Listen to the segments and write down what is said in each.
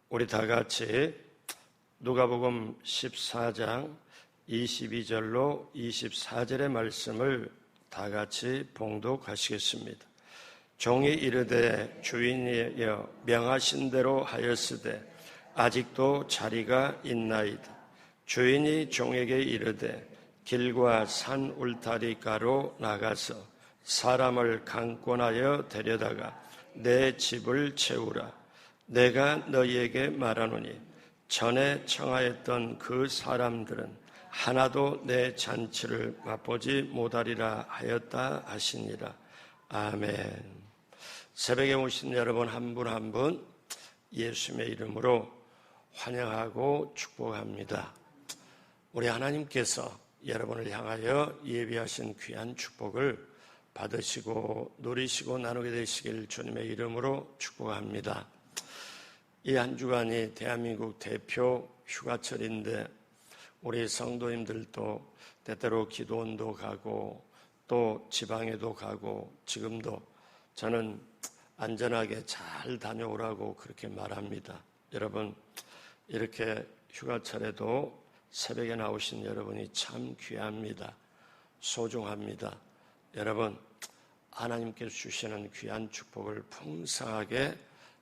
우리 다 같이 누가복음 14장 22절로 24절의 말씀을 다 같이 봉독하시겠습니다. 종이 이르되 주인이여 명하신 대로 하였으되 아직도 자리가 있나이다. 주인이 종에게 이르되 길과 산 울타리가로 나가서 사람을 강권하여 데려다가 내 집을 채우라. 내가 너희에게 말하노니 전에 청하였던 그 사람들은 하나도 내 잔치를 맛보지 못하리라 하였다 하시니라. 아멘. 새벽에 오신 여러분 한 분 한 분 예수님의 이름으로 환영하고 축복합니다. 우리 하나님께서 여러분을 향하여 예비하신 귀한 축복을 받으시고 누리시고 나누게 되시길 주님의 이름으로 축복합니다. 이 한 주간이 대한민국 대표 휴가철인데 우리 성도님들도 때때로 기도원도 가고 또 지방에도 가고 지금도 저는 안전하게 잘 다녀오라고 그렇게 말합니다. 여러분 이렇게 휴가철에도 새벽에 나오신 여러분이 참 귀합니다. 소중합니다. 여러분 하나님께서 주시는 귀한 축복을 풍성하게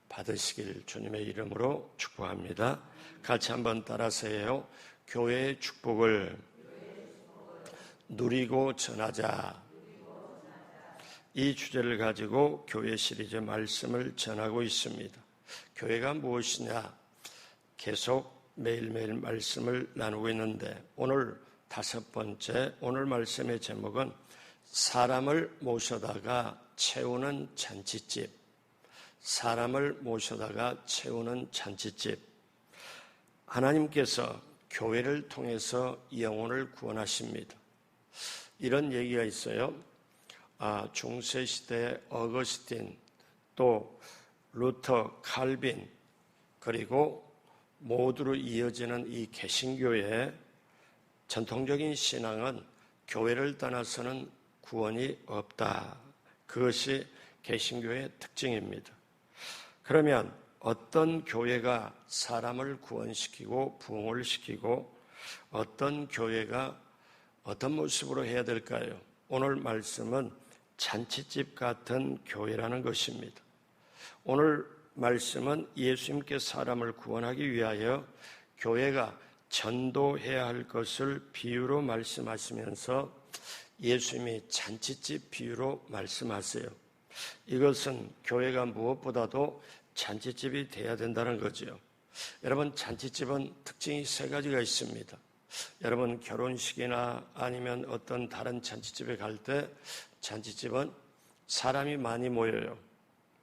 받으시길 주님의 이름으로 축복합니다. 같이 한번 따라서 해요. 교회의 축복을 누리고 전하자. 이 주제를 가지고 교회 시리즈 말씀을 전하고 있습니다. 교회가 무엇이냐? 계속 매일매일 말씀을 나누고 있는데 오늘 5번째 오늘 말씀의 제목은 사람을 모셔다가 채우는 잔치집. 사람을 모셔다가 채우는 잔치집. 하나님께서 교회를 통해서 영혼을 구원하십니다. 이런 얘기가 있어요. 중세시대 어거스틴, 또 루터, 칼빈, 그리고 모두로 이어지는 이 개신교의 전통적인 신앙은 교회를 떠나서는 구원이 없다. 그것이 개신교의 특징입니다. 그러면 어떤 교회가 사람을 구원시키고 부흥을 시키고 어떤 교회가 어떤 모습으로 해야 될까요? 오늘 말씀은 잔치집 같은 교회라는 것입니다. 오늘 말씀은 예수님께서 사람을 구원하기 위하여 교회가 전도해야 할 것을 비유로 말씀하시면서 예수님이 잔치집 비유로 말씀하세요. 이것은 교회가 무엇보다도 잔치집이 돼야 된다는 거죠. 여러분 잔치집은 특징이 3가지가 있습니다. 여러분 결혼식이나 아니면 어떤 다른 잔치집에 갈 때 잔치집은 사람이 많이 모여요.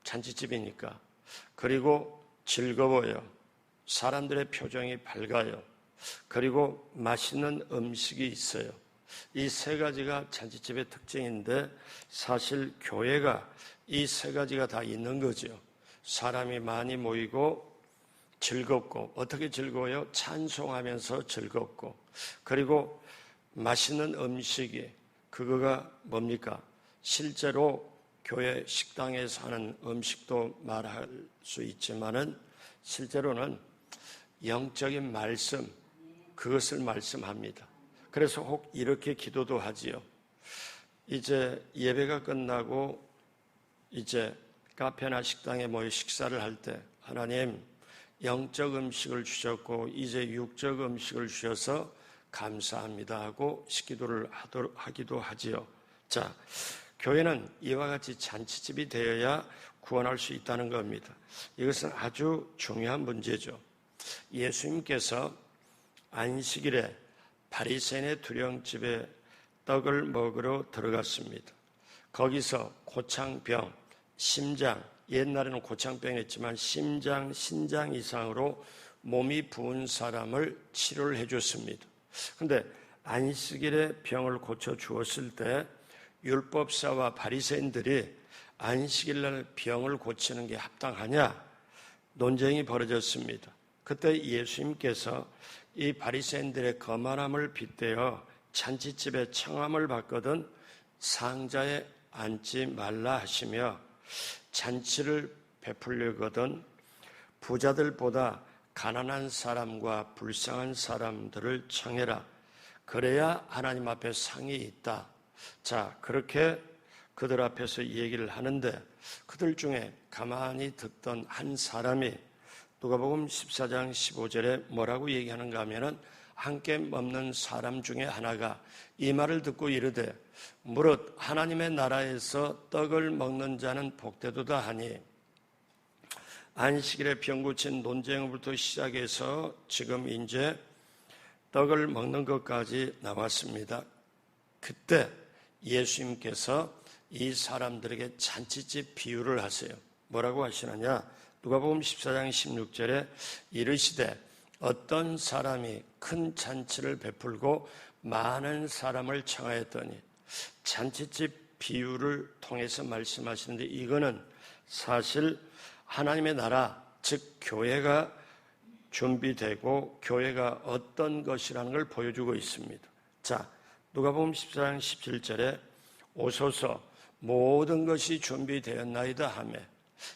잔치집이니까. 그리고 즐거워요. 사람들의 표정이 밝아요. 그리고 맛있는 음식이 있어요. 이 3가지가 잔치집의 특징인데 사실 교회가 이 3가지가 다 있는 거죠. 사람이 많이 모이고 즐겁고, 어떻게 즐거워요? 찬송하면서 즐겁고, 그리고 맛있는 음식이, 그거가 뭡니까? 실제로 교회 식당에서 하는 음식도 말할 수 있지만은 실제로는 영적인 말씀, 그것을 말씀합니다. 그래서 혹 이렇게 기도도 하지요. 이제 예배가 끝나고 이제 카페나 식당에 모여 식사를 할 때 하나님 영적 음식을 주셨고 이제 육적 음식을 주셔서 감사합니다 하고 식기도를 하기도 하지요. 자, 교회는 이와 같이 잔치집이 되어야 구원할 수 있다는 겁니다. 이것은 아주 중요한 문제죠. 예수님께서 안식일에 바리새인의 두령집에 떡을 먹으러 들어갔습니다. 거기서 고창병, 심장, 옛날에는 고창병이었지만 심장, 신장 이상으로 몸이 부은 사람을 치료를 해줬습니다. 그런데 안식일에 병을 고쳐주었을 때 율법사와 바리새인들이 안식일날 병을 고치는 게 합당하냐? 논쟁이 벌어졌습니다. 그때 예수님께서 이 바리새인들의 거만함을 빗대어 잔치집에 청함을 받거든 상자에 앉지 말라 하시며 잔치를 베풀려거든 부자들보다 가난한 사람과 불쌍한 사람들을 청해라. 그래야 하나님 앞에 상이 있다. 자, 그렇게 그들 앞에서 얘기를 하는데 그들 중에 가만히 듣던 한 사람이 누가복음 14장 15절에 뭐라고 얘기하는가 하면은 함께 먹는 사람 중에 하나가 이 말을 듣고 이르되 무릇 하나님의 나라에서 떡을 먹는 자는 복되도다 하니 안식일에 병 고친 논쟁부터 시작해서 지금 이제 떡을 먹는 것까지 나왔습니다. 그때 예수님께서 이 사람들에게 잔치집 비유를 하세요. 뭐라고 하시느냐? 누가복음 14장 16절에 이르시되 어떤 사람이 큰 잔치를 베풀고 많은 사람을 청하였더니 잔치집 비유를 통해서 말씀하시는데 이거는 사실 하나님의 나라, 즉 교회가 준비되고 교회가 어떤 것이라는 걸 보여주고 있습니다. 자, 누가복음 14장 17절에 오소서 모든 것이 준비되었나이다 하며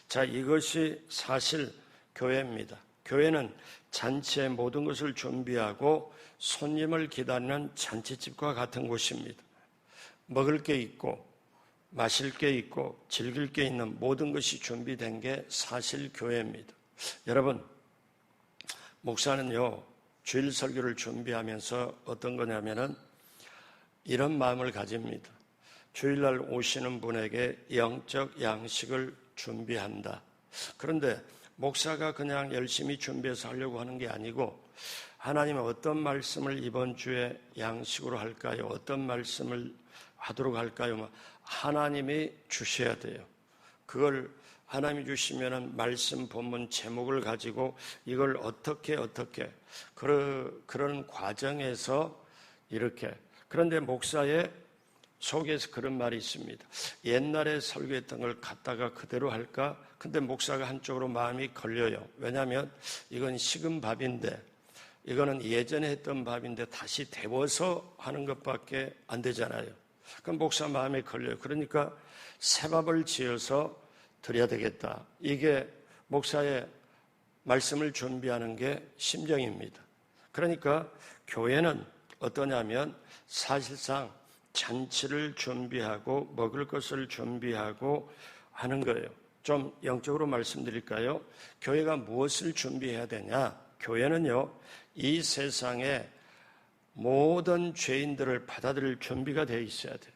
자, 이것이 사실 교회입니다. 교회는 잔치의 모든 것을 준비하고 손님을 기다리는 잔치집과 같은 곳입니다. 먹을 게 있고 마실 게 있고 즐길 게 있는 모든 것이 준비된 게 사실 교회입니다. 여러분, 목사는요, 주일 설교를 준비하면서 어떤 거냐면은 이런 마음을 가집니다. 주일날 오시는 분에게 영적 양식을 준비한다. 그런데 목사가 그냥 열심히 준비해서 하려고 하는 게 아니고 하나님은 어떤 말씀을 이번 주에 양식으로 할까요? 어떤 말씀을 하도록 할까요? 하나님이 주셔야 돼요. 그걸 하나님이 주시면은 말씀 본문 제목을 가지고 이걸 어떻게 그런 과정에서 이렇게 그런데 목사의 속에서 그런 말이 있습니다. 옛날에 설교했던 걸 갖다가 그대로 할까? 근데 목사가 한쪽으로 마음이 걸려요. 왜냐하면 이건 식은 밥인데 이거는 예전에 했던 밥인데 다시 데워서 하는 것밖에 안 되잖아요. 그럼 목사 마음에 걸려요. 그러니까 새 밥을 지어서 드려야 되겠다. 이게 목사의 말씀을 준비하는 게 심정입니다. 그러니까 교회는 어떠냐면 사실상 잔치를 준비하고 먹을 것을 준비하고 하는 거예요. 좀 영적으로 말씀드릴까요? 교회가 무엇을 준비해야 되냐? 교회는요, 이 세상에 모든 죄인들을 받아들일 준비가 되어 있어야 돼요.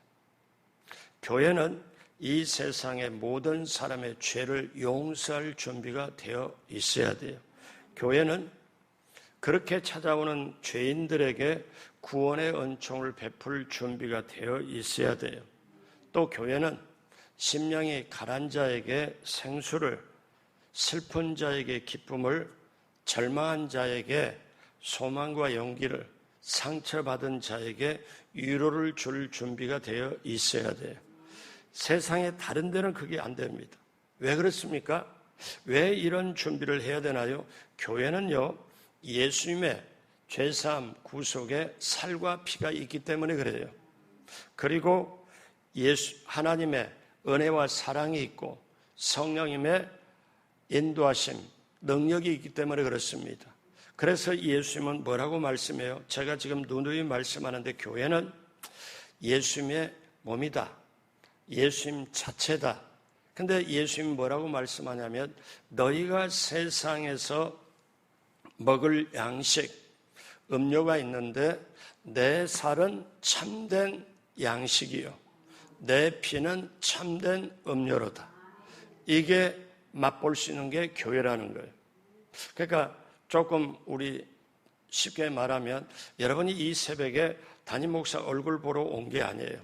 교회는 이 세상의 모든 사람의 죄를 용서할 준비가 되어 있어야 돼요. 교회는 그렇게 찾아오는 죄인들에게 구원의 은총을 베풀 준비가 되어 있어야 돼요. 또 교회는 심령이 가난 자에게 생수를, 슬픈 자에게 기쁨을, 절망한 자에게 소망과 용기를, 상처받은 자에게 위로를 줄 준비가 되어 있어야 돼요. 세상의 다른 데는 그게 안 됩니다. 왜 그렇습니까? 왜 이런 준비를 해야 되나요? 교회는요, 예수님의 죄사함 구속에 살과 피가 있기 때문에 그래요. 그리고 하나님의 은혜와 사랑이 있고 성령님의 인도하심, 능력이 있기 때문에 그렇습니다. 그래서 예수님은 뭐라고 말씀해요? 제가 지금 누누이 말씀하는데 교회는 예수님의 몸이다. 예수님 자체다. 근데 예수님이 뭐라고 말씀하냐면 너희가 세상에서 먹을 양식, 음료가 있는데 내 살은 참된 양식이요. 내 피는 참된 음료로다. 이게 맛볼 수 있는 게 교회라는 거예요. 그러니까 조금 우리 쉽게 말하면 여러분이 이 새벽에 담임 목사 얼굴 보러 온 게 아니에요.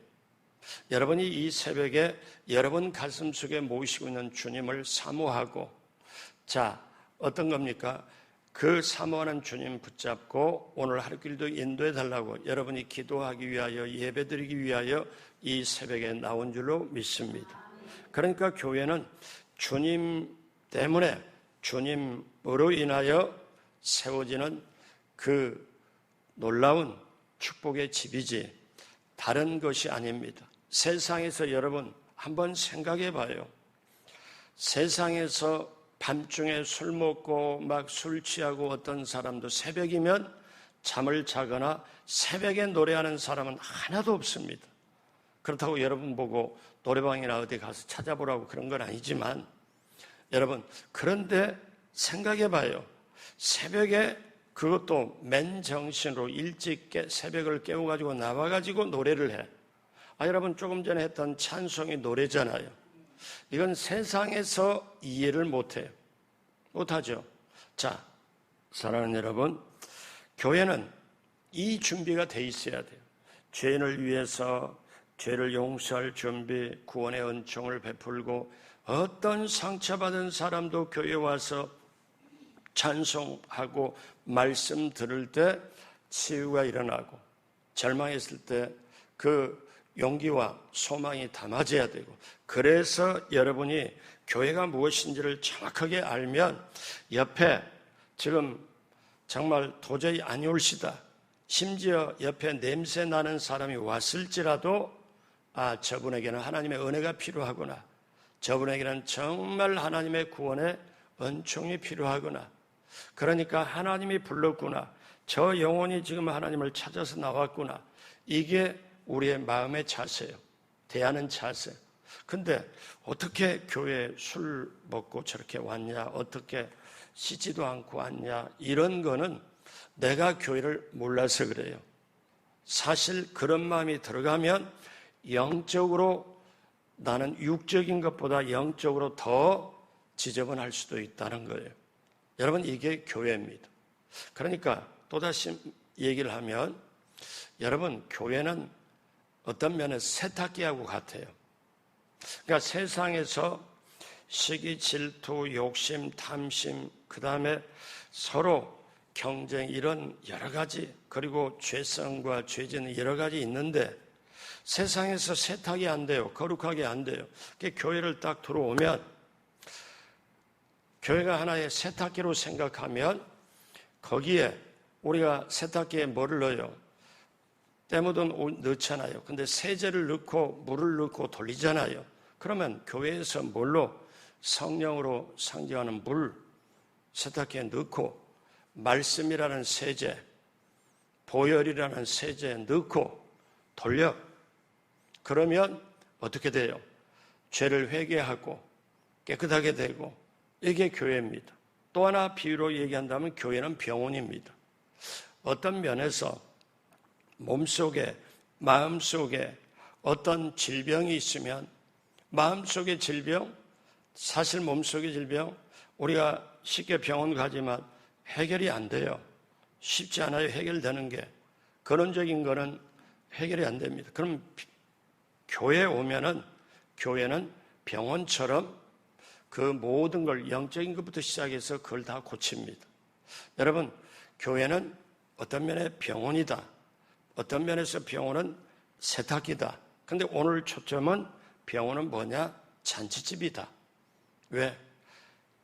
여러분이 이 새벽에 여러분 가슴 속에 모시고 있는 주님을 사모하고 자, 어떤 겁니까? 그 사모하는 주님 붙잡고 오늘 하루길도 인도해 달라고 여러분이 기도하기 위하여 예배드리기 위하여 이 새벽에 나온 줄로 믿습니다. 그러니까 교회는 주님 때문에 주님으로 인하여 세워지는 그 놀라운 축복의 집이지 다른 것이 아닙니다. 세상에서 여러분 한번 생각해 봐요. 세상에서 밤중에 술 먹고 막 술 취하고 어떤 사람도 새벽이면 잠을 자거나 새벽에 노래하는 사람은 하나도 없습니다. 그렇다고 여러분 보고 노래방이나 어디 가서 찾아보라고 그런 건 아니지만 여러분 그런데 생각해 봐요. 새벽에 그것도 맨정신으로 일찍 새벽을 깨워가지고 나와가지고 노래를 해. 여러분 조금 전에 했던 찬송이 노래잖아요. 이건 세상에서 이해를 못해요. 못하죠. 자, 사랑하는 여러분, 교회는 이 준비가 돼 있어야 돼요. 죄인을 위해서 죄를 용서할 준비, 구원의 은총을 베풀고 어떤 상처받은 사람도 교회에 와서 찬송하고 말씀 들을 때 치유가 일어나고 절망했을 때 그 용기와 소망이 담아져야 되고 그래서 여러분이 교회가 무엇인지를 정확하게 알면 옆에 지금 정말 도저히 안 올시다. 심지어 옆에 냄새 나는 사람이 왔을지라도 저분에게는 하나님의 은혜가 필요하구나. 저분에게는 정말 하나님의 구원의 은총이 필요하구나. 그러니까 하나님이 불렀구나. 저 영혼이 지금 하나님을 찾아서 나왔구나. 이게 우리의 마음의 자세예요. 대하는 자세. 근데 어떻게 교회에 술 먹고 저렇게 왔냐? 어떻게 씻지도 않고 왔냐? 이런 거는 내가 교회를 몰라서 그래요. 사실 그런 마음이 들어가면 영적으로 나는 육적인 것보다 영적으로 더 지저분할 수도 있다는 거예요. 여러분 이게 교회입니다. 그러니까 또다시 얘기를 하면 여러분 교회는 어떤 면에서 세탁기하고 같아요. 그러니까 세상에서 시기, 질투, 욕심, 탐심, 그 다음에 서로 경쟁 이런 여러 가지 그리고 죄성과 죄지는 여러 가지 있는데 세상에서 세탁이 안 돼요. 거룩하게 안 돼요. 그러니까 교회를 딱 들어오면 교회가 하나의 세탁기로 생각하면 거기에 우리가 세탁기에 뭐를 넣어요? 때 묻은 옷 넣잖아요. 근데 세제를 넣고 물을 넣고 돌리잖아요. 그러면 교회에서 뭘로? 성령으로 상징하는 물 세탁기에 넣고 말씀이라는 세제, 보혈이라는 세제에 넣고 돌려. 그러면 어떻게 돼요? 죄를 회개하고 깨끗하게 되고 이게 교회입니다. 또 하나 비유로 얘기한다면 교회는 병원입니다. 어떤 면에서 몸속에 마음속에 어떤 질병이 있으면 마음속의 질병, 사실 몸속의 질병 우리가 쉽게 병원 가지만 해결이 안 돼요. 쉽지 않아요. 해결되는 게. 근원적인 거는 해결이 안 됩니다. 그럼 교회에 오면은 교회는 병원처럼 그 모든 걸 영적인 것부터 시작해서 그걸 다 고칩니다. 여러분 교회는 어떤 면에 병원이다. 어떤 면에서 병원은 세탁기다. 근데 오늘 초점은 병원은 뭐냐? 잔치집이다. 왜?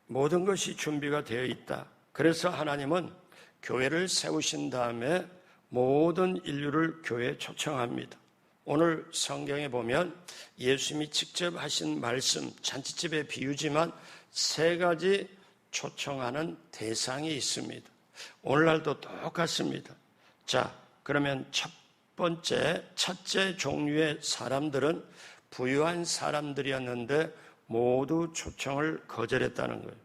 모든 것이 준비가 되어 있다. 그래서 하나님은 교회를 세우신 다음에 모든 인류를 교회에 초청합니다. 오늘 성경에 보면 예수님이 직접 하신 말씀, 잔치집의 비유지만 세 가지 초청하는 대상이 있습니다. 오늘날도 똑같습니다. 자, 그러면 첫째 종류의 사람들은 부유한 사람들이었는데 모두 초청을 거절했다는 거예요.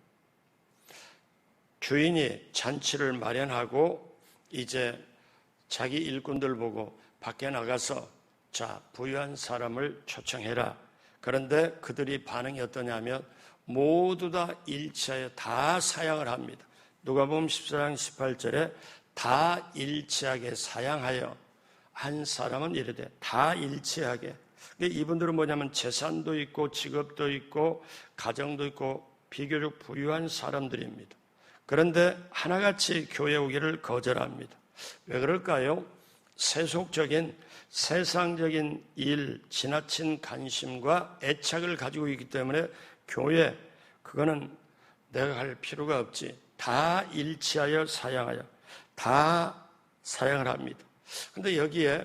주인이 잔치를 마련하고 이제 자기 일꾼들 보고 밖에 나가서 자, 부유한 사람을 초청해라. 그런데 그들이 반응이 어떠냐면 모두 다 일치하여 다 사양을 합니다. 누가복음 14장 18절에 다 일치하게 사양하여 한 사람은 이르되 다 일치하게. 이분들은 뭐냐면 재산도 있고 직업도 있고 가정도 있고 비교적 부유한 사람들입니다. 그런데 하나같이 교회 오기를 거절합니다. 왜 그럴까요? 세속적인 세상적인 일, 지나친 관심과 애착을 가지고 있기 때문에 교회 그거는 내가 갈 필요가 없지. 다 일치하여 사양하여 다 사양을 합니다. 근데 여기에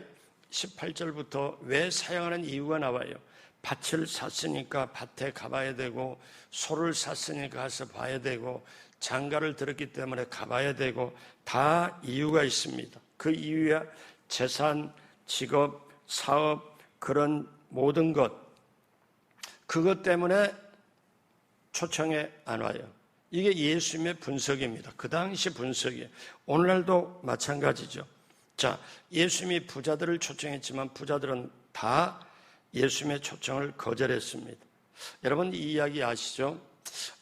18절부터 왜 사양하는 이유가 나와요. 밭을 샀으니까 밭에 가봐야 되고, 소를 샀으니까 가서 봐야 되고, 장가를 들었기 때문에 가봐야 되고, 다 이유가 있습니다. 그 이유야 재산, 직업, 사업, 그런 모든 것, 그것 때문에 초청에 안 와요. 이게 예수님의 분석입니다. 그 당시 분석이에요. 오늘날도 마찬가지죠. 자, 예수님이 부자들을 초청했지만 부자들은 다 예수님의 초청을 거절했습니다. 여러분, 이 이야기 아시죠?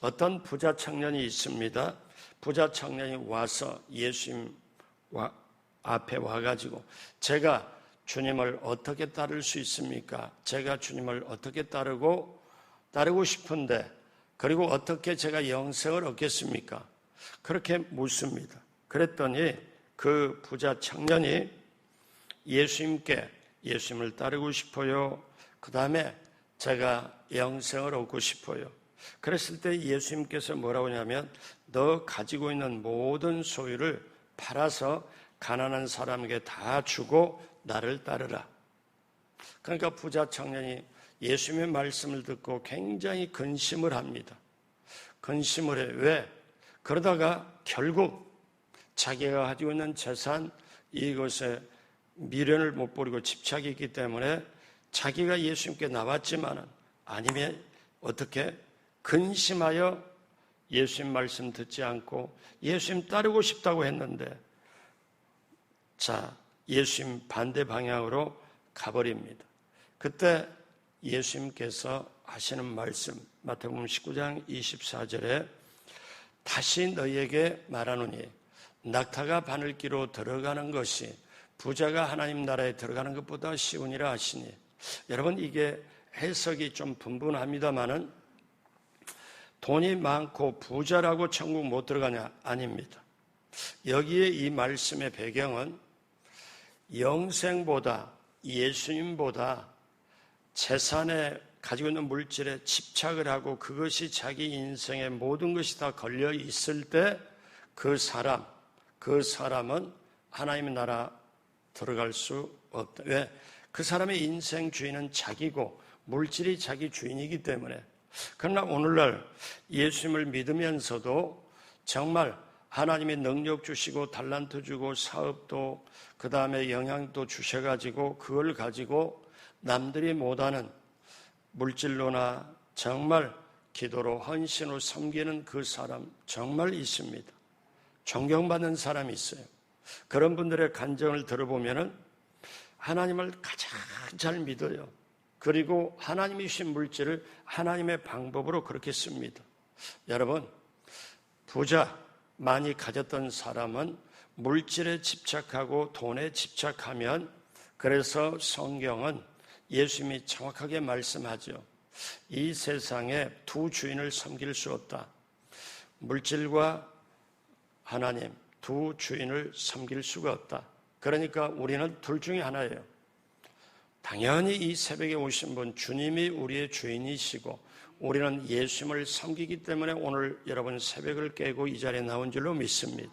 어떤 부자 청년이 있습니다. 부자 청년이 와서 예수님 앞에 와가지고, 제가 주님을 어떻게 따를 수 있습니까? 제가 주님을 어떻게 따르고 싶은데, 그리고 어떻게 제가 영생을 얻겠습니까? 그렇게 묻습니다. 그랬더니 그 부자 청년이 예수님을 따르고 싶어요. 그 다음에 제가 영생을 얻고 싶어요. 그랬을 때 예수님께서 뭐라고 하냐면, 너 가지고 있는 모든 소유를 팔아서 가난한 사람에게 다 주고 나를 따르라. 그러니까 부자 청년이 예수님의 말씀을 듣고 굉장히 근심을 합니다. 근심을 해. 왜? 그러다가 결국 자기가 가지고 있는 재산, 이것에 미련을 못 버리고 집착이 있기 때문에 자기가 예수님께 나왔지만은, 아니면 어떻게 근심하여 예수님 말씀 듣지 않고 예수님 따르고 싶다고 했는데, 자, 예수님 반대 방향으로 가버립니다. 그때 예수님께서 하시는 말씀, 마태복음 19장 24절에 다시 너희에게 말하노니 낙타가 바늘기로 들어가는 것이 부자가 하나님 나라에 들어가는 것보다 쉬우니라 하시니, 여러분, 이게 해석이 좀 분분합니다만은 돈이 많고 부자라고 천국 못 들어가냐? 아닙니다. 여기에 이 말씀의 배경은 영생보다, 예수님보다 재산에 가지고 있는 물질에 집착을 하고 그것이 자기 인생의 모든 것이 다 걸려 있을 때 그 사람은 하나님의 나라 들어갈 수 없다. 왜? 그 사람의 인생 주인은 자기고 물질이 자기 주인이기 때문에. 그러나 오늘날 예수님을 믿으면서도 정말 하나님이 능력 주시고 달란트 주고 사업도 그 다음에 영향도 주셔가지고 그걸 가지고 남들이 못하는 물질로나 정말 기도로 헌신으로 섬기는 그 사람 정말 있습니다. 존경받는 사람이 있어요. 그런 분들의 간증을 들어보면은 하나님을 가장 잘 믿어요. 그리고 하나님이 주신 물질을 하나님의 방법으로 그렇게 씁니다. 여러분, 부자 많이 가졌던 사람은 물질에 집착하고 돈에 집착하면, 그래서 성경은 예수님이 정확하게 말씀하죠. 이 세상에 두 주인을 섬길 수 없다. 물질과 하나님, 두 주인을 섬길 수가 없다. 그러니까 우리는 둘 중에 하나예요. 당연히 이 새벽에 오신 분, 주님이 우리의 주인이시고 우리는 예수님을 섬기기 때문에 오늘 여러분 새벽을 깨고 이 자리에 나온 줄로 믿습니다.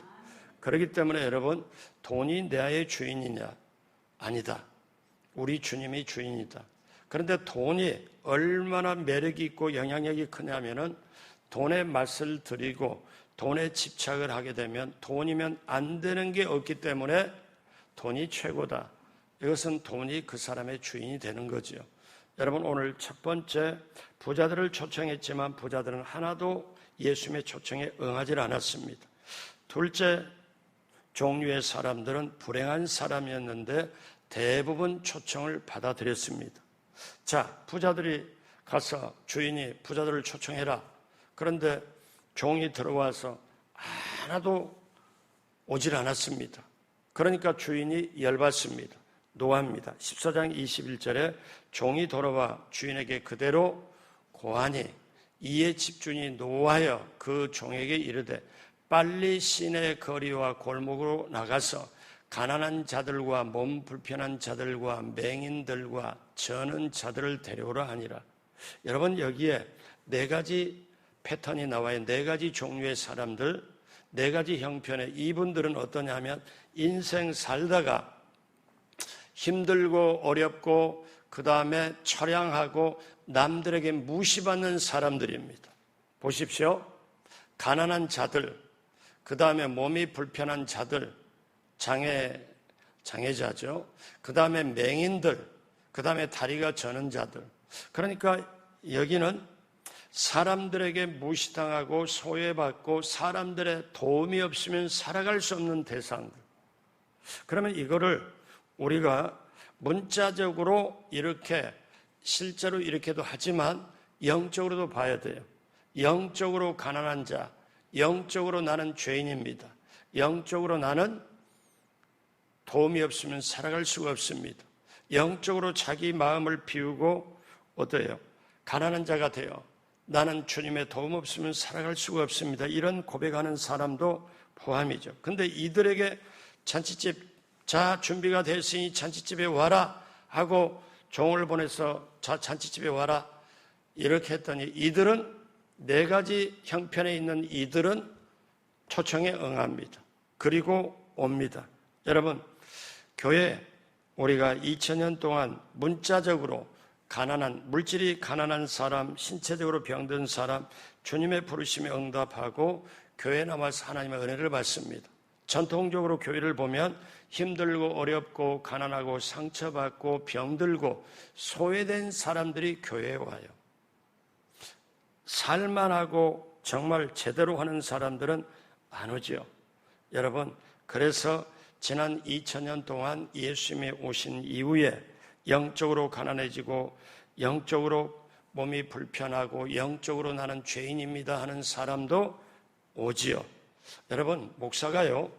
그렇기 때문에 여러분, 돈이 나의 주인이냐? 아니다. 우리 주님이 주인이다. 그런데 돈이 얼마나 매력이 있고 영향력이 크냐면은 돈의 맛을 들이고 돈에 집착을 하게 되면 돈이면 안 되는 게 없기 때문에 돈이 최고다. 이것은 돈이 그 사람의 주인이 되는 거죠. 여러분, 오늘 첫 번째, 부자들을 초청했지만 부자들은 하나도 예수님의 초청에 응하지 않았습니다. 둘째 종류의 사람들은 불행한 사람이었는데 대부분 초청을 받아들였습니다. 자, 부자들이 가서 주인이 부자들을 초청해라. 그런데 종이 들어와서 하나도 오질 않았습니다. 그러니까 주인이 열받습니다. 노합니다. 14장 21절에 종이 돌아와 주인에게 그대로 고하니 이에 집주인이 노하여 그 종에게 이르되 빨리 시내 거리와 골목으로 나가서 가난한 자들과 몸 불편한 자들과 맹인들과 저는 자들을 데려오라 하니라. 여러분, 여기에 네 가지 패턴이 나와요. 네 가지 종류의 사람들, 네 가지 형편의. 이분들은 어떠냐면 인생 살다가 힘들고 어렵고 그 다음에 처량하고 남들에게 무시받는 사람들입니다. 보십시오. 가난한 자들, 그 다음에 몸이 불편한 자들, 장애자죠. 그 다음에 맹인들, 그 다음에 다리가 저는 자들. 그러니까 여기는 사람들에게 무시당하고 소외받고 사람들의 도움이 없으면 살아갈 수 없는 대상들. 그러면 이거를 우리가 문자적으로 이렇게 실제로 이렇게도 하지만 영적으로도 봐야 돼요. 영적으로 가난한 자, 영적으로 나는 죄인입니다. 영적으로 나는 도움이 없으면 살아갈 수가 없습니다. 영적으로 자기 마음을 비우고 어때요? 가난한 자가 되어 나는 주님의 도움 없으면 살아갈 수가 없습니다. 이런 고백하는 사람도 포함이죠. 근데 이들에게 잔치집, 자 준비가 됐으니 잔치집에 와라 하고 종을 보내서 자 잔치집에 와라 이렇게 했더니 이들은 네 가지 형편에 있는 이들은 초청에 응합니다. 그리고 옵니다. 여러분, 교회 우리가 2000년 동안 문자적으로 가난한, 물질이 가난한 사람, 신체적으로 병든 사람, 주님의 부르심에 응답하고 교회에 남아서 하나님의 은혜를 받습니다. 전통적으로 교회를 보면 힘들고 어렵고 가난하고 상처받고 병들고 소외된 사람들이 교회에 와요. 살만하고 정말 제대로 하는 사람들은 안 오죠. 여러분, 그래서 지난 2000년 동안 예수님이 오신 이후에 영적으로 가난해지고 영적으로 몸이 불편하고 영적으로 나는 죄인입니다 하는 사람도 오지요. 여러분, 목사가요,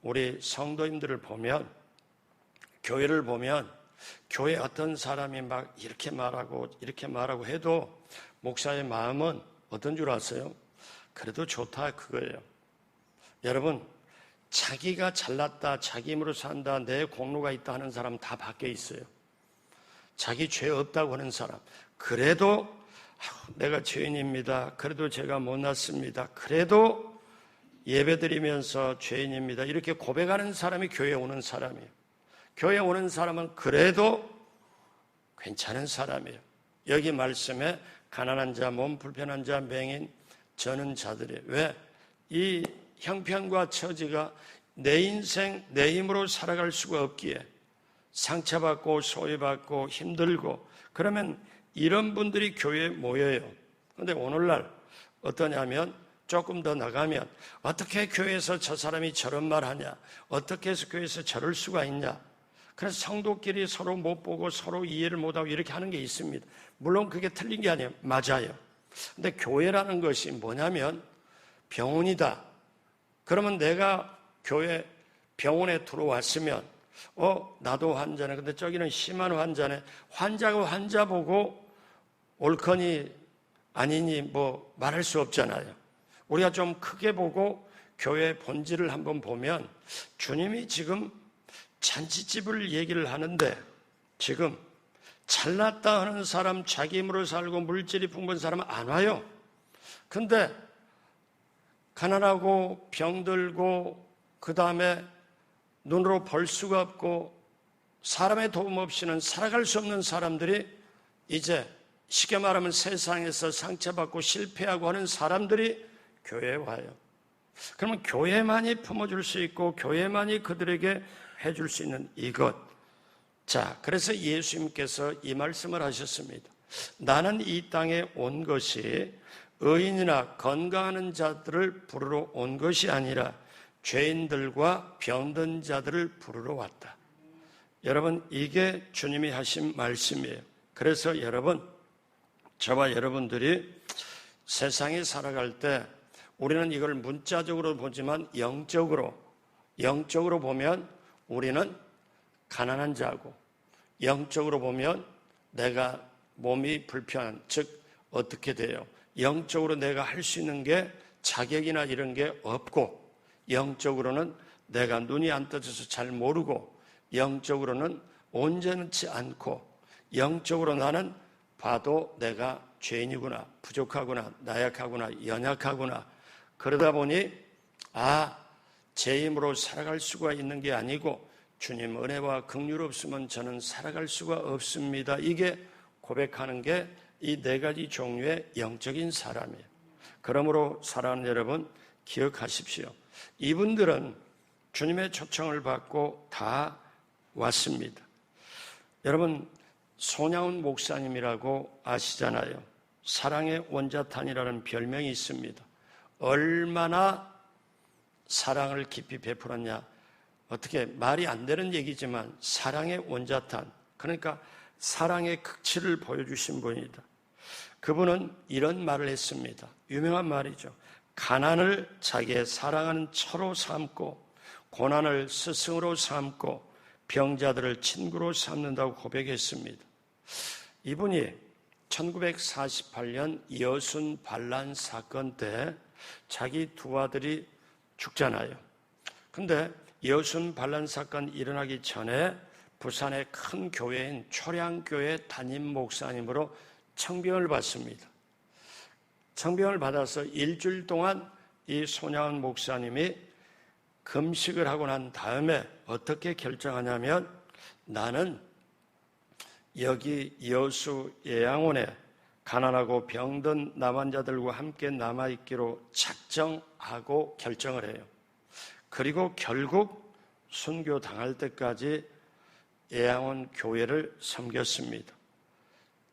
우리 성도님들을 보면, 교회를 보면 교회 어떤 사람이 막 이렇게 말하고 해도 목사의 마음은 어떤 줄 아세요? 그래도 좋다 그거예요. 여러분, 자기가 잘났다, 자기 힘으로 산다, 내 공로가 있다 하는 사람 다 밖에 있어요. 자기 죄 없다고 하는 사람, 그래도 내가 죄인입니다. 그래도 제가 못났습니다. 그래도 예배드리면서 죄인입니다. 이렇게 고백하는 사람이 교회에 오는 사람이에요. 교회에 오는 사람은 그래도 괜찮은 사람이에요. 여기 말씀에 가난한 자, 몸 불편한 자, 맹인, 저는 자들이에요. 왜? 이 형편과 처지가 내 인생, 내 힘으로 살아갈 수가 없기에 상처받고 소외받고 힘들고 그러면 이런 분들이 교회에 모여요. 그런데 오늘날 어떠냐면 조금 더 나가면 어떻게 교회에서 저 사람이 저런 말 하냐, 어떻게 해서 교회에서 저럴 수가 있냐. 그래서 성도끼리 서로 못 보고 서로 이해를 못하고 이렇게 하는 게 있습니다. 물론 그게 틀린 게 아니에요. 맞아요. 근데 교회라는 것이 뭐냐면 병원이다. 그러면 내가 교회 병원에 들어왔으면 나도 환자네. 근데 저기는 심한 환자네. 환자가 환자 보고 옳거니 아니니 뭐 말할 수 없잖아요. 우리가 좀 크게 보고 교회 본질을 한번 보면 주님이 지금 잔치집을 얘기를 하는데 지금 잘났다 하는 사람, 자기 힘으로 살고 물질이 풍부한 사람은 안 와요. 근데 가난하고 병들고 그 다음에 눈으로 볼 수가 없고 사람의 도움 없이는 살아갈 수 없는 사람들이 이제 쉽게 말하면 세상에서 상처받고 실패하고 하는 사람들이 교회에 와요. 그러면 교회만이 품어줄 수 있고 교회만이 그들에게 해줄 수 있는 이것. 자, 그래서 예수님께서 이 말씀을 하셨습니다. 나는 이 땅에 온 것이 의인이나 건강한 자들을 부르러 온 것이 아니라 죄인들과 병든 자들을 부르러 왔다. 여러분, 이게 주님이 하신 말씀이에요. 그래서 여러분, 저와 여러분들이 세상에 살아갈 때 우리는 이걸 문자적으로 보지만 영적으로 보면 우리는 가난한 자고, 영적으로 보면 내가 몸이 불편한, 즉 어떻게 돼요? 영적으로 내가 할 수 있는 게 자격이나 이런 게 없고, 영적으로는 내가 눈이 안 떠져서 잘 모르고, 영적으로는 온전치 않고, 영적으로 나는 봐도 내가 죄인이구나, 부족하구나, 나약하구나, 연약하구나. 그러다 보니 제 힘으로 살아갈 수가 있는 게 아니고 주님 은혜와 긍휼 없으면 저는 살아갈 수가 없습니다. 이게 고백하는 게 이 네 가지 종류의 영적인 사람이에요. 그러므로 사랑하는 여러분, 기억하십시오. 이분들은 주님의 초청을 받고 다 왔습니다. 여러분, 손양훈 목사님이라고 아시잖아요. 사랑의 원자탄이라는 별명이 있습니다. 얼마나 사랑을 깊이 베풀었냐. 어떻게 말이 안 되는 얘기지만 사랑의 원자탄, 그러니까 사랑의 극치를 보여주신 분이다. 그분은 이런 말을 했습니다. 유명한 말이죠. 가난을 자기의 사랑하는 처로 삼고 고난을 스승으로 삼고 병자들을 친구로 삼는다고 고백했습니다. 이분이 1948년 여순 반란 사건 때 자기 두 아들이 죽잖아요. 근데 여순 반란 사건 일어나기 전에 부산의 큰 교회인 초량교회 담임 목사님으로 청병을 받습니다. 청병을 받아서 일주일 동안 이 손양훈 목사님이 금식을 하고 난 다음에 어떻게 결정하냐면, 나는 여기 여수 예양원에 가난하고 병든 남환자들과 함께 남아있기로 작정하고 결정을 해요. 그리고 결국 순교 당할 때까지 예양원 교회를 섬겼습니다.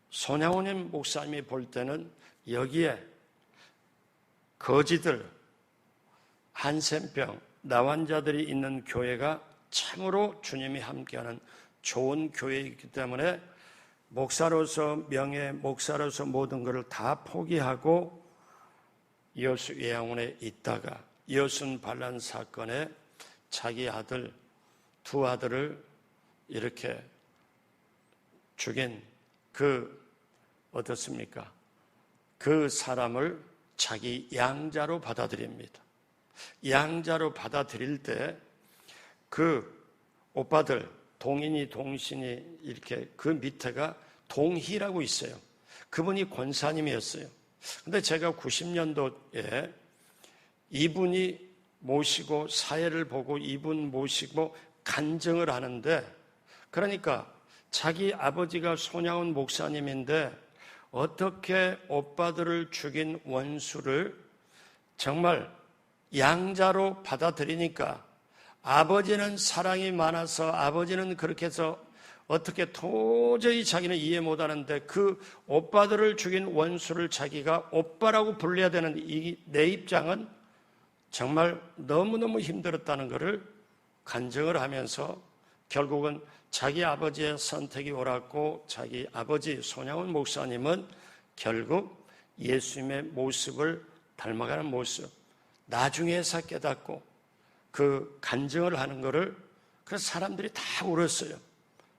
손양훈 목사님이 볼 때는 여기에 거지들, 한센병, 나환자들이 있는 교회가 참으로 주님이 함께하는 좋은 교회이기 때문에 목사로서 명예, 목사로서 모든 것을 다 포기하고 여수 예양원에 있다가 여순 반란 사건에 자기 아들, 두 아들을 이렇게 죽인 어떻습니까? 그 사람을 자기 양자로 받아들입니다. 양자로 받아들일 때 그 오빠들, 동인이, 동신이 이렇게 그 밑에가 동희라고 있어요. 그분이 권사님이었어요. 근데 제가 90년도에 이분이 모시고 사회를 보고 이분 모시고 간증을 하는데, 그러니까 자기 아버지가 손양훈 목사님인데 어떻게 오빠들을 죽인 원수를 정말 양자로 받아들이니까, 아버지는 사랑이 많아서 아버지는 그렇게 해서 어떻게 도저히 자기는 이해 못하는데 그 오빠들을 죽인 원수를 자기가 오빠라고 불러야 되는 내 입장은 정말 너무너무 힘들었다는 것을 간증을 하면서 결국은 자기 아버지의 선택이 옳았고, 자기 아버지 손양훈 목사님은 결국 예수님의 모습을 닮아가는 모습, 나중에서 깨닫고 그 간증을 하는 것을, 그래서 사람들이 다 울었어요.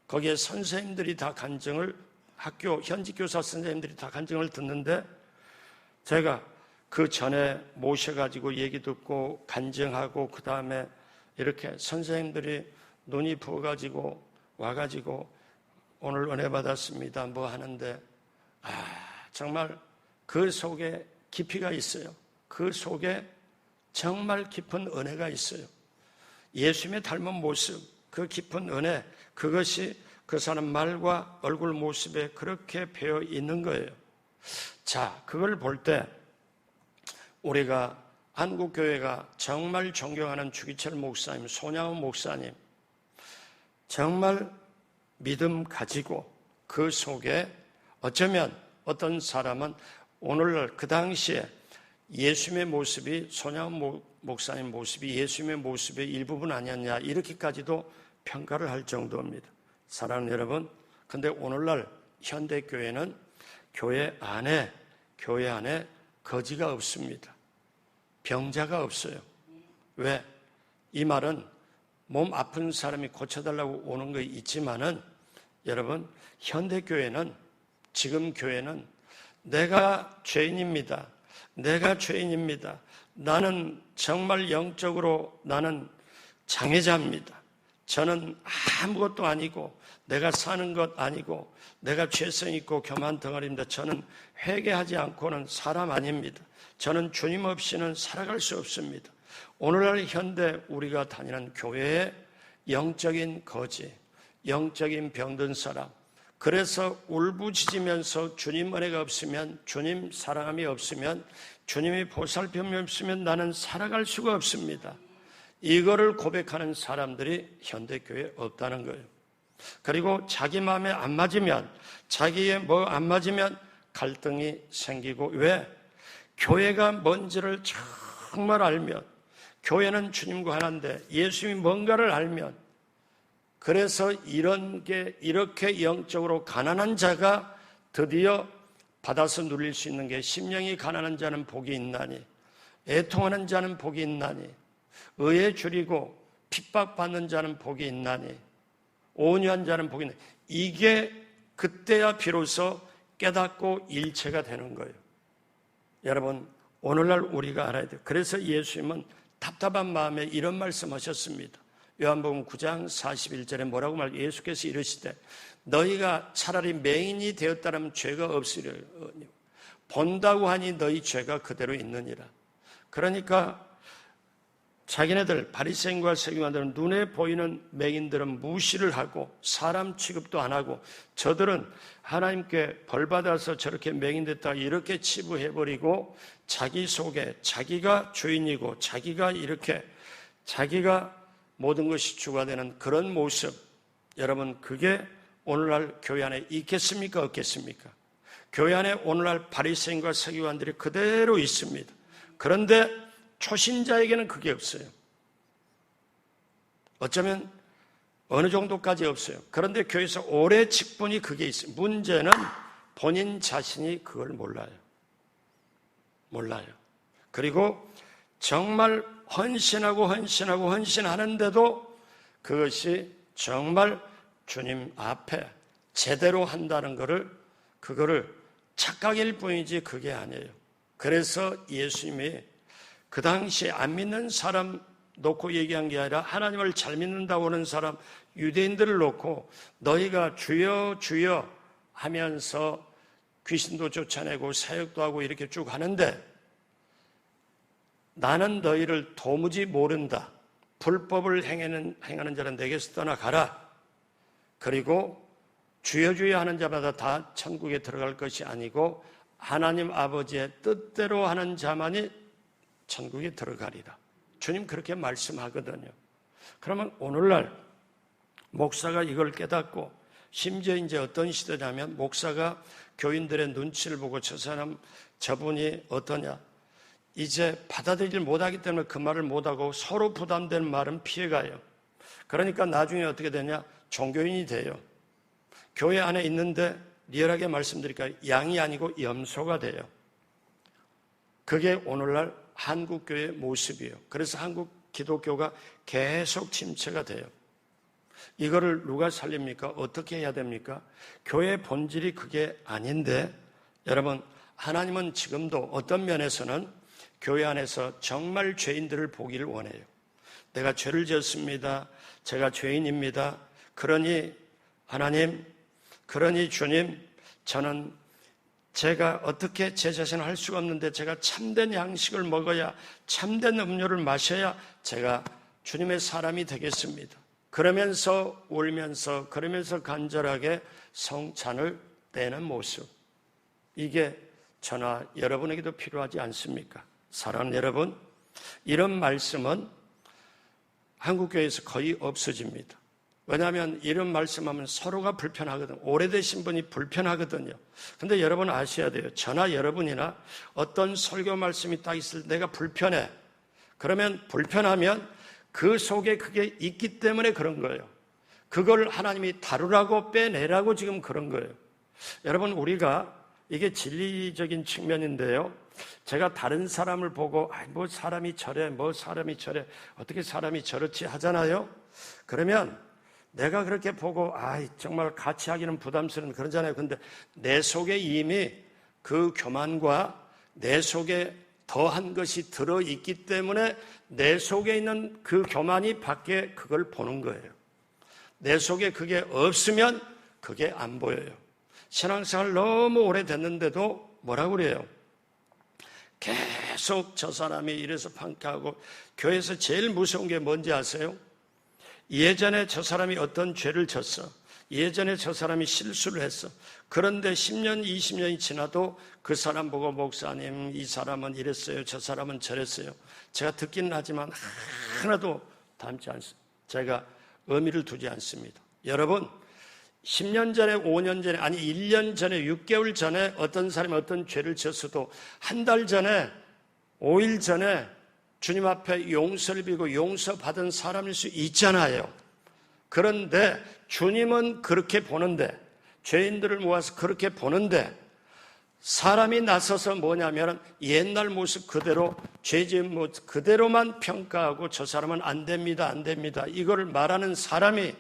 거기에 선생님들이 다 간증을, 학교 현직 교사 선생님들이 다 간증을 듣는데, 제가 그 전에 모셔가지고 얘기 듣고 간증하고 그 다음에 이렇게 선생님들이 눈이 부어가지고 와가지고 오늘 은혜 받았습니다 뭐 하는데, 정말 그 속에 깊이가 있어요. 그 속에 정말 깊은 은혜가 있어요. 예수님의 닮은 모습, 그 깊은 은혜, 그것이 그 사람 말과 얼굴 모습에 그렇게 배어 있는 거예요. 자, 그걸 볼 때 우리가 한국교회가 정말 존경하는 주기철 목사님, 손양훈 목사님, 정말 믿음 가지고 그 속에 어쩌면 어떤 사람은 오늘날 그 당시에 예수님의 모습이, 손양훈 목사님 모습이 예수님의 모습의 일부분 아니었냐, 이렇게까지도 평가를 할 정도입니다. 사랑하는 여러분, 근데 오늘날 현대교회는 교회 안에 거지가 없습니다. 병자가 없어요. 왜? 이 말은 몸 아픈 사람이 고쳐달라고 오는 거 있지만은, 여러분, 현대교회는, 지금 교회는 내가 죄인입니다. 내가 죄인입니다. 나는 정말 영적으로 나는 장애자입니다. 저는 아무것도 아니고 내가 사는 것 아니고 내가 죄성 있고 교만 덩어리입니다. 저는 회개하지 않고는 사람 아닙니다. 저는 주님 없이는 살아갈 수 없습니다. 오늘날 현대 우리가 다니는 교회에 영적인 거지, 영적인 병든 사람. 그래서 울부짖으면서 주님 은혜가 없으면, 주님 사랑함이 없으면, 주님이 보살핌이 없으면 나는 살아갈 수가 없습니다. 이거를 고백하는 사람들이 현대교회에 없다는 거예요. 그리고 자기 마음에 안 맞으면, 자기의 뭐 안 맞으면 갈등이 생기고, 왜? 교회가 뭔지를 정말 알면, 교회는 주님과 하나인데 예수님이 뭔가를 알면, 그래서 이런 게 이렇게 영적으로 가난한 자가 드디어 받아서 누릴 수 있는 게, 심령이 가난한 자는 복이 있나니, 애통하는 자는 복이 있나니, 의에 줄이고 핍박받는 자는 복이 있나니, 온유한 자는 복이 있나니, 이게 그때야 비로소 깨닫고 일체가 되는 거예요. 여러분, 오늘날 우리가 알아야 돼요. 그래서 예수님은 답답한 마음에 이런 말씀하셨습니다. 요한복음 9장 41절에 뭐라고 말해요? 예수께서 이르시되 너희가 차라리 맹인이 되었다면 죄가 없으리라. 본다고 하니 너희 죄가 그대로 있느니라. 그러니까 자기네들 바리새인과 서기관들은 눈에 보이는 맹인들은 무시를 하고 사람 취급도 안 하고, 저들은 하나님께 벌받아서 저렇게 맹인됐다 이렇게 치부해버리고 자기 속에 자기가 주인이고 자기가 이렇게 자기가 모든 것이 주가 되는 그런 모습, 여러분, 그게 오늘날 교회 안에 있겠습니까? 없겠습니까? 교회 안에 오늘날 바리새인과 서기관들이 그대로 있습니다. 그런데 초신자에게는 그게 없어요. 어쩌면 어느 정도까지 없어요. 그런데 교회에서 오래 직분이 그게 있어요. 문제는 본인 자신이 그걸 몰라요. 그리고 정말 헌신하는데도 그것이 정말 주님 앞에 제대로 한다는 그거를 착각일 뿐이지 그게 아니에요. 그래서 예수님이 그 당시 안 믿는 사람 놓고 얘기한 게 아니라 하나님을 잘 믿는다고 하는 사람, 유대인들을 놓고 너희가 주여 주여 하면서 귀신도 쫓아내고 사역도 하고 이렇게 쭉 하는데 나는 너희를 도무지 모른다. 불법을 행하는 자는 내게서 떠나가라. 그리고 주여 주여 하는 자마다 다 천국에 들어갈 것이 아니고 하나님 아버지의 뜻대로 하는 자만이 천국에 들어가리라. 주님 그렇게 말씀하거든요. 그러면 오늘날 목사가 이걸 깨닫고, 심지어 이제 어떤 시대냐면 목사가 교인들의 눈치를 보고 저분이 어떠냐, 이제 받아들이지 못하기 때문에 그 말을 못하고 서로 부담되는 말은 피해가요. 그러니까 나중에 어떻게 되냐, 종교인이 돼요. 교회 안에 있는데 리얼하게 말씀드릴까요? 양이 아니고 염소가 돼요. 그게 오늘날 한국교회의 모습이에요. 그래서 한국 기독교가 계속 침체가 돼요. 이거를 누가 살립니까? 어떻게 해야 됩니까? 교회의 본질이 그게 아닌데, 여러분, 하나님은 지금도 어떤 면에서는 교회 안에서 정말 죄인들을 보기를 원해요. 내가 죄를 지었습니다. 제가 죄인입니다. 그러니 하나님, 그러니 주님, 저는 제가 어떻게 제 자신을 할 수가 없는데 제가 참된 양식을 먹어야, 참된 음료를 마셔야 제가 주님의 사람이 되겠습니다. 그러면서 울면서, 그러면서 간절하게 성찬을 떼는 모습, 이게 저나 여러분에게도 필요하지 않습니까? 사랑하는 여러분, 이런 말씀은 한국교회에서 거의 없어집니다. 왜냐하면 이런 말씀하면 서로가 불편하거든요. 오래되신 분이 불편하거든요. 근데 여러분 아셔야 돼요. 저나 여러분이나 어떤 설교 말씀이 딱 있을 때 내가 불편해. 그러면 불편하면 그 속에 그게 있기 때문에 그런 거예요. 그걸 하나님이 다루라고 빼내라고 지금 그런 거예요. 여러분, 우리가 이게 진리적인 측면인데요. 제가 다른 사람을 보고 뭐 사람이 저래, 어떻게 사람이 저렇지 하잖아요. 그러면 내가 그렇게 보고 정말 같이 하기는 부담스러운 그러잖아요. 근데 내 속에 이미 그 교만과 내 속에 더한 것이 들어있기 때문에 내 속에 있는 그 교만이 밖에 그걸 보는 거예요. 내 속에 그게 없으면 그게 안 보여요. 신앙생활 너무 오래됐는데도 뭐라고 그래요? 계속 저 사람이 이래서 판가하고, 교회에서 제일 무서운 게 뭔지 아세요? 예전에 저 사람이 어떤 죄를 졌어. 예전에 저 사람이 실수를 했어. 그런데 10년, 20년이 지나도 그 사람 보고 목사님, 이 사람은 이랬어요. 저 사람은 저랬어요. 제가 듣기는 하지만 하나도 닮지 않습니다. 제가 의미를 두지 않습니다. 여러분, 10년 전에, 5년 전에, 아니 1년 전에, 6개월 전에 어떤 사람이 어떤 죄를 졌어도 한 달 전에, 5일 전에 주님 앞에 용서를 비고 용서받은 사람일 수 있잖아요. 그런데 주님은 그렇게 보는데, 죄인들을 모아서 그렇게 보는데, 사람이 나서서 뭐냐면 옛날 모습 그대로, 죄지은 모습 그대로만 평가하고 저 사람은 안 됩니다, 안 됩니다. 이거를 말하는 사람이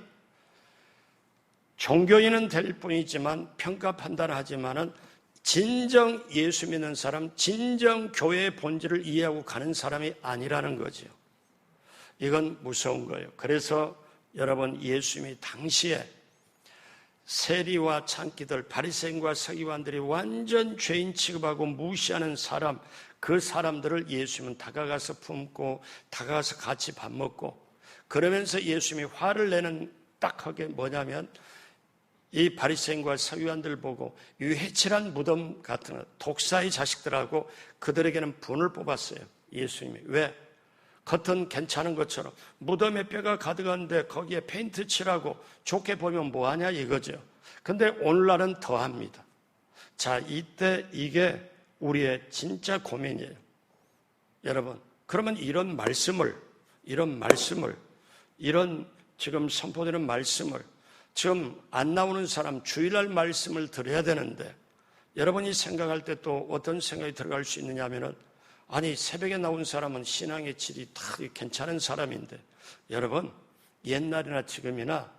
종교인은 될 뿐이지만 평가 판단하지만은 진정 예수 믿는 사람, 진정 교회의 본질을 이해하고 가는 사람이 아니라는 거죠. 이건 무서운 거예요. 그래서 여러분, 예수님이 당시에 세리와 창기들, 바리새인과 서기관들이 완전 죄인 취급하고 무시하는 사람, 그 사람들을 예수님은 다가가서 품고 다가가서 같이 밥 먹고, 그러면서 예수님이 화를 내는 딱하게 뭐냐면 이 바리새인과 서기관들 보고 유해칠한 무덤 같은 독사의 자식들하고 그들에게는 분을 뽑았어요. 예수님이. 왜? 겉은 괜찮은 것처럼 무덤에 뼈가 가득한데 거기에 페인트 칠하고 좋게 보면 뭐하냐 이거죠. 근데 오늘날은 더합니다. 자, 이때 이게 우리의 진짜 고민이에요. 여러분, 그러면 이런 지금 선포되는 말씀을 지금 안 나오는 사람 주일날 말씀을 들어야 되는데, 여러분이 생각할 때 또 어떤 생각이 들어갈 수 있느냐 하면은, 아니 새벽에 나온 사람은 신앙의 질이 다 괜찮은 사람인데, 여러분 옛날이나 지금이나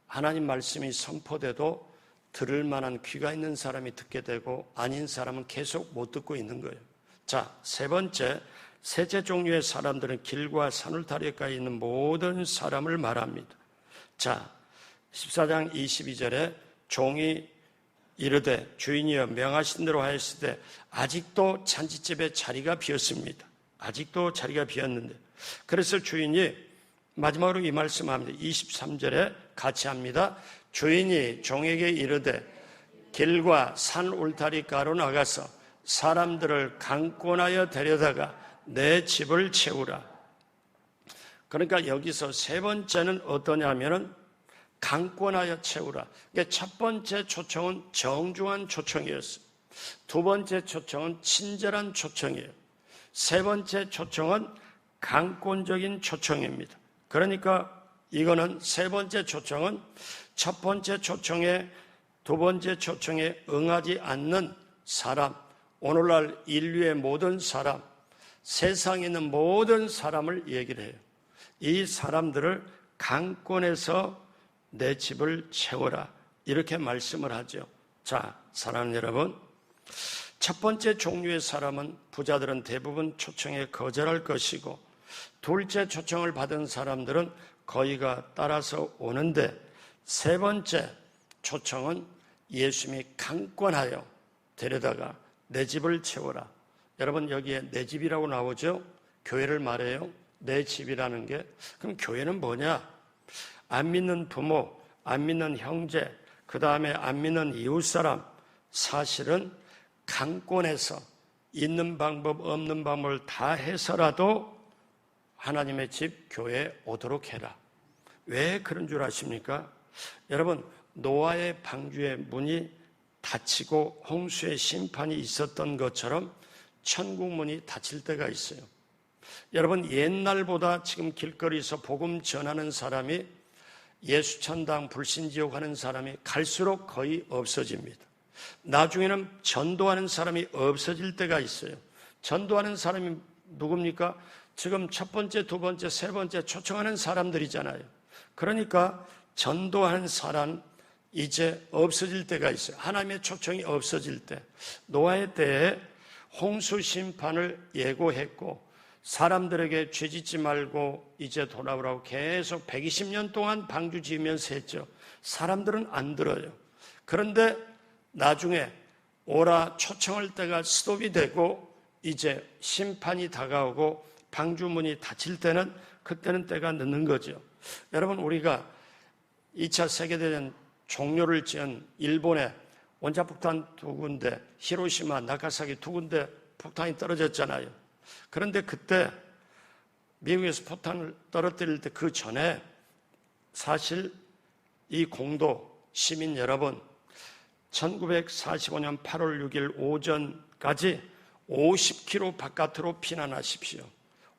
하나님 말씀이 선포돼도 들을 만한 귀가 있는 사람이 듣게 되고 아닌 사람은 계속 못 듣고 있는 거예요. 자, 세 번째, 셋째 종류의 사람들은 길과 산울타리에 있는 모든 사람을 말합니다. 자, 14장 22절에 종이 이르되 주인이여 명하신 대로 하였으되 아직도 잔치집에 자리가 비었습니다. 아직도 자리가 비었는데, 그래서 주인이 마지막으로 이 말씀합니다. 23절에 같이 합니다. 주인이 종에게 이르되 길과 산 울타리가로 나가서 사람들을 강권하여 데려다가 내 집을 채우라. 그러니까 여기서 세 번째는 어떠냐면은 강권하여 채우라. 그러니까 첫 번째 초청은 정중한 초청이었어요. 두 번째 초청은 친절한 초청이에요. 세 번째 초청은 강권적인 초청입니다. 그러니까 이거는 세 번째 초청은 첫 번째 초청에, 두 번째 초청에 응하지 않는 사람, 오늘날 인류의 모든 사람, 세상에 있는 모든 사람을 얘기를 해요. 이 사람들을 강권해서 내 집을 채워라, 이렇게 말씀을 하죠. 자, 사랑하는 여러분, 첫 번째 종류의 사람은, 부자들은 대부분 초청에 거절할 것이고, 둘째 초청을 받은 사람들은 거의가 따라서 오는데, 세 번째 초청은 예수님이 강권하여 데려다가 내 집을 채워라. 여러분, 여기에 내 집이라고 나오죠? 교회를 말해요. 내 집이라는 게. 그럼 교회는 뭐냐? 안 믿는 부모, 안 믿는 형제, 그 다음에 안 믿는 이웃사람, 사실은 강권해서 있는 방법 없는 방법을 다 해서라도 하나님의 집, 교회에 오도록 해라. 왜 그런 줄 아십니까? 여러분, 노아의 방주의 문이 닫히고 홍수의 심판이 있었던 것처럼 천국 문이 닫힐 때가 있어요. 여러분, 옛날보다 지금 길거리에서 복음 전하는 사람이, 예수천당 불신지옥 하는 사람이 갈수록 거의 없어집니다. 나중에는 전도하는 사람이 없어질 때가 있어요. 전도하는 사람이 누굽니까? 지금 첫 번째, 두 번째, 세 번째 초청하는 사람들이잖아요. 그러니까 전도하는 사람 이제 없어질 때가 있어요. 하나님의 초청이 없어질 때. 노아의 때에 홍수 심판을 예고했고, 사람들에게 죄 짓지 말고 이제 돌아오라고 계속 120년 동안 방주 지으면서 했죠. 사람들은 안 들어요. 그런데 나중에 오라 초청할 때가 스톱이 되고 이제 심판이 다가오고 방주문이 닫힐 때는 그때는 때가 늦는 거죠. 여러분, 우리가 2차 세계대전 종료를 지은 일본의 원자폭탄 2군데, 히로시마, 나가사키 2군데 폭탄이 떨어졌잖아요. 그런데 그때 미국에서 폭탄을 떨어뜨릴 때 그 전에 사실 이 공도 시민 여러분, 1945년 8월 6일 오전까지 50km 바깥으로 피난하십시오.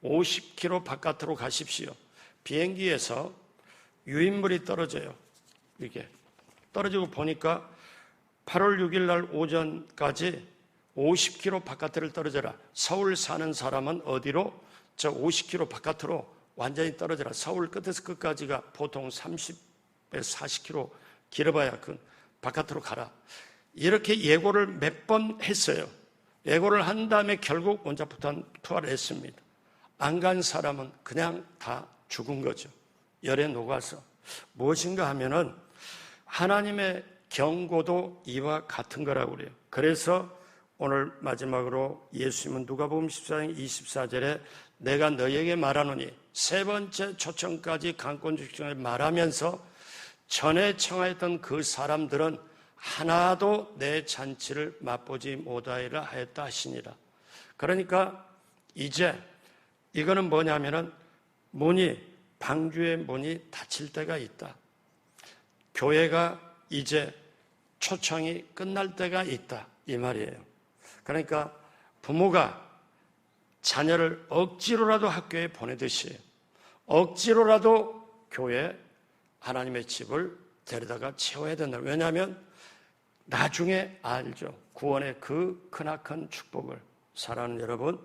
50km 바깥으로 가십시오. 비행기에서 유인물이 떨어져요. 이게 떨어지고 보니까 8월 6일 날 오전까지 50km 바깥으로 떨어져라. 서울 사는 사람은 어디로? 저 50km 바깥으로 완전히 떨어져라. 서울 끝에서 끝까지가 보통 30에서 40km 길어봐야 그 바깥으로 가라. 이렇게 예고를 몇 번 했어요. 예고를 한 다음에 결국 원자폭탄 투하를 했습니다. 안 간 사람은 그냥 다 죽은 거죠. 열에 녹아서. 무엇인가 하면은 하나님의 경고도 이와 같은 거라고 그래요. 그래서 오늘 마지막으로 예수님은 누가복음 14장 24절에 내가 너희에게 말하노니 세 번째 초청까지 강권주식을 말하면서 전에 청하였던 그 사람들은 하나도 내 잔치를 맛보지 못하리라 하였다 하시니라. 그러니까 이제 이거는 뭐냐면은 방주의 문이 닫힐 때가 있다. 교회가 이제 초청이 끝날 때가 있다. 이 말이에요. 그러니까 부모가 자녀를 억지로라도 학교에 보내듯이 억지로라도 교회 하나님의 집을 데려다가 채워야 된다. 왜냐하면 나중에 알죠. 구원의 그 크나큰 축복을. 사랑하는 여러분,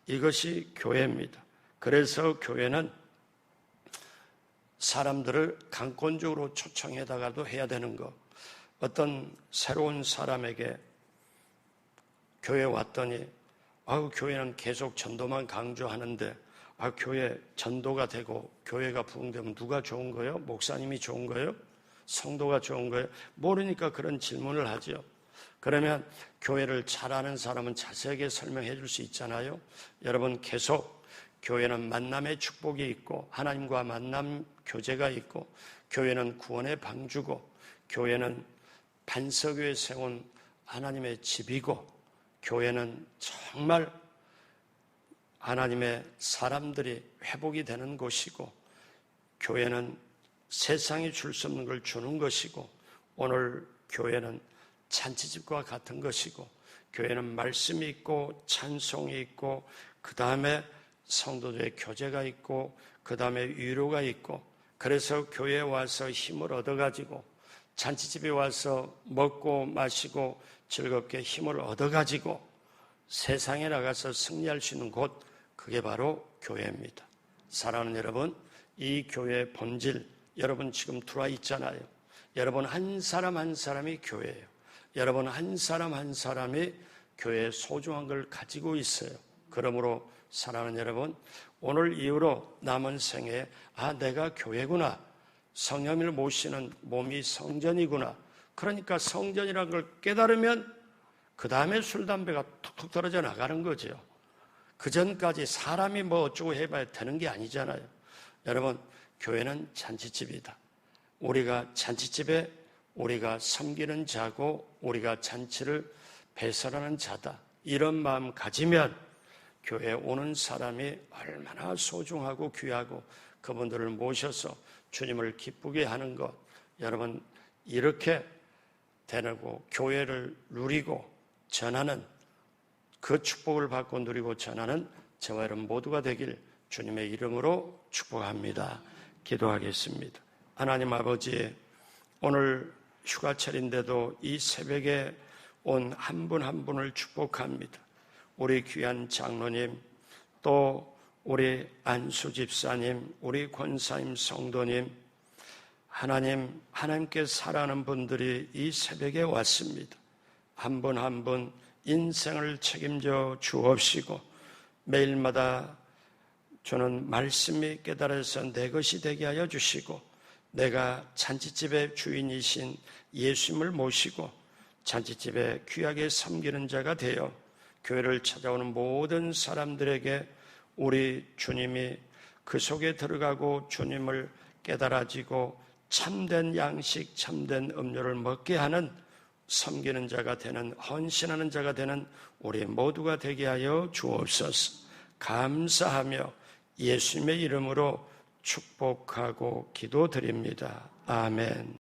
이것이 교회입니다. 그래서 교회는 사람들을 강권적으로 초청해다가도 해야 되는 거. 어떤 새로운 사람에게 교회 왔더니 교회는 계속 전도만 강조하는데 교회 전도가 되고 교회가 부흥되면 누가 좋은 거예요? 목사님이 좋은 거예요? 성도가 좋은 거예요? 모르니까 그런 질문을 하죠. 그러면 교회를 잘 아는 사람은 자세하게 설명해 줄 수 있잖아요. 여러분, 계속 교회는 만남의 축복이 있고 하나님과 만남 교제가 있고 교회는 구원의 방주고 교회는 반석 위에 세운 하나님의 집이고 교회는 정말 하나님의 사람들이 회복이 되는 곳이고 교회는 세상이 줄 수 없는 걸 주는 것이고 오늘 교회는 잔치집과 같은 것이고 교회는 말씀이 있고 찬송이 있고 그 다음에 성도들의 교제가 있고 그 다음에 위로가 있고 그래서 교회에 와서 힘을 얻어가지고 잔치집에 와서 먹고 마시고 즐겁게 힘을 얻어가지고 세상에 나가서 승리할 수 있는 곳, 그게 바로 교회입니다. 사랑하는 여러분, 이 교회의 본질, 여러분 지금 들어와 있잖아요. 여러분 한 사람 한 사람이 교회예요. 여러분 한 사람 한 사람이 교회의 소중한 걸 가지고 있어요. 그러므로 사랑하는 여러분, 오늘 이후로 남은 생에 내가 교회구나. 성령님을 모시는 몸이 성전이구나. 그러니까 성전이라는 걸 깨달으면 그 다음에 술, 담배가 툭툭 떨어져 나가는 거죠. 그 전까지 사람이 뭐 어쩌고 해봐야 되는 게 아니잖아요. 여러분, 교회는 잔치집이다. 우리가 잔치집에 우리가 섬기는 자고 우리가 잔치를 배설하는 자다. 이런 마음 가지면 교회에 오는 사람이 얼마나 소중하고 귀하고 그분들을 모셔서 주님을 기쁘게 하는 것. 여러분, 이렇게 되고 교회를 누리고 전하는 그 축복을 받고 누리고 전하는 저와 여러분 모두가 되길 주님의 이름으로 축복합니다. 기도하겠습니다. 하나님 아버지, 오늘 휴가철인데도 이 새벽에 온 한 분 한 분을 축복합니다. 우리 귀한 장로님, 또 우리 안수 집사님, 우리 권사님 성도님, 하나님께 사랑하는 분들이 이 새벽에 왔습니다. 한 분 한 분 인생을 책임져 주옵시고 매일마다 저는 말씀이 깨달아서 내 것이 되게 하여 주시고 내가 잔치집의 주인이신 예수님을 모시고 잔치집에 귀하게 섬기는 자가 되어 교회를 찾아오는 모든 사람들에게 우리 주님이 그 속에 들어가고 주님을 깨달아지고 참된 양식, 참된 음료를 먹게 하는 섬기는 자가 되는, 헌신하는 자가 되는 우리 모두가 되게 하여 주옵소서. 감사하며 예수님의 이름으로 축복하고 기도드립니다. 아멘.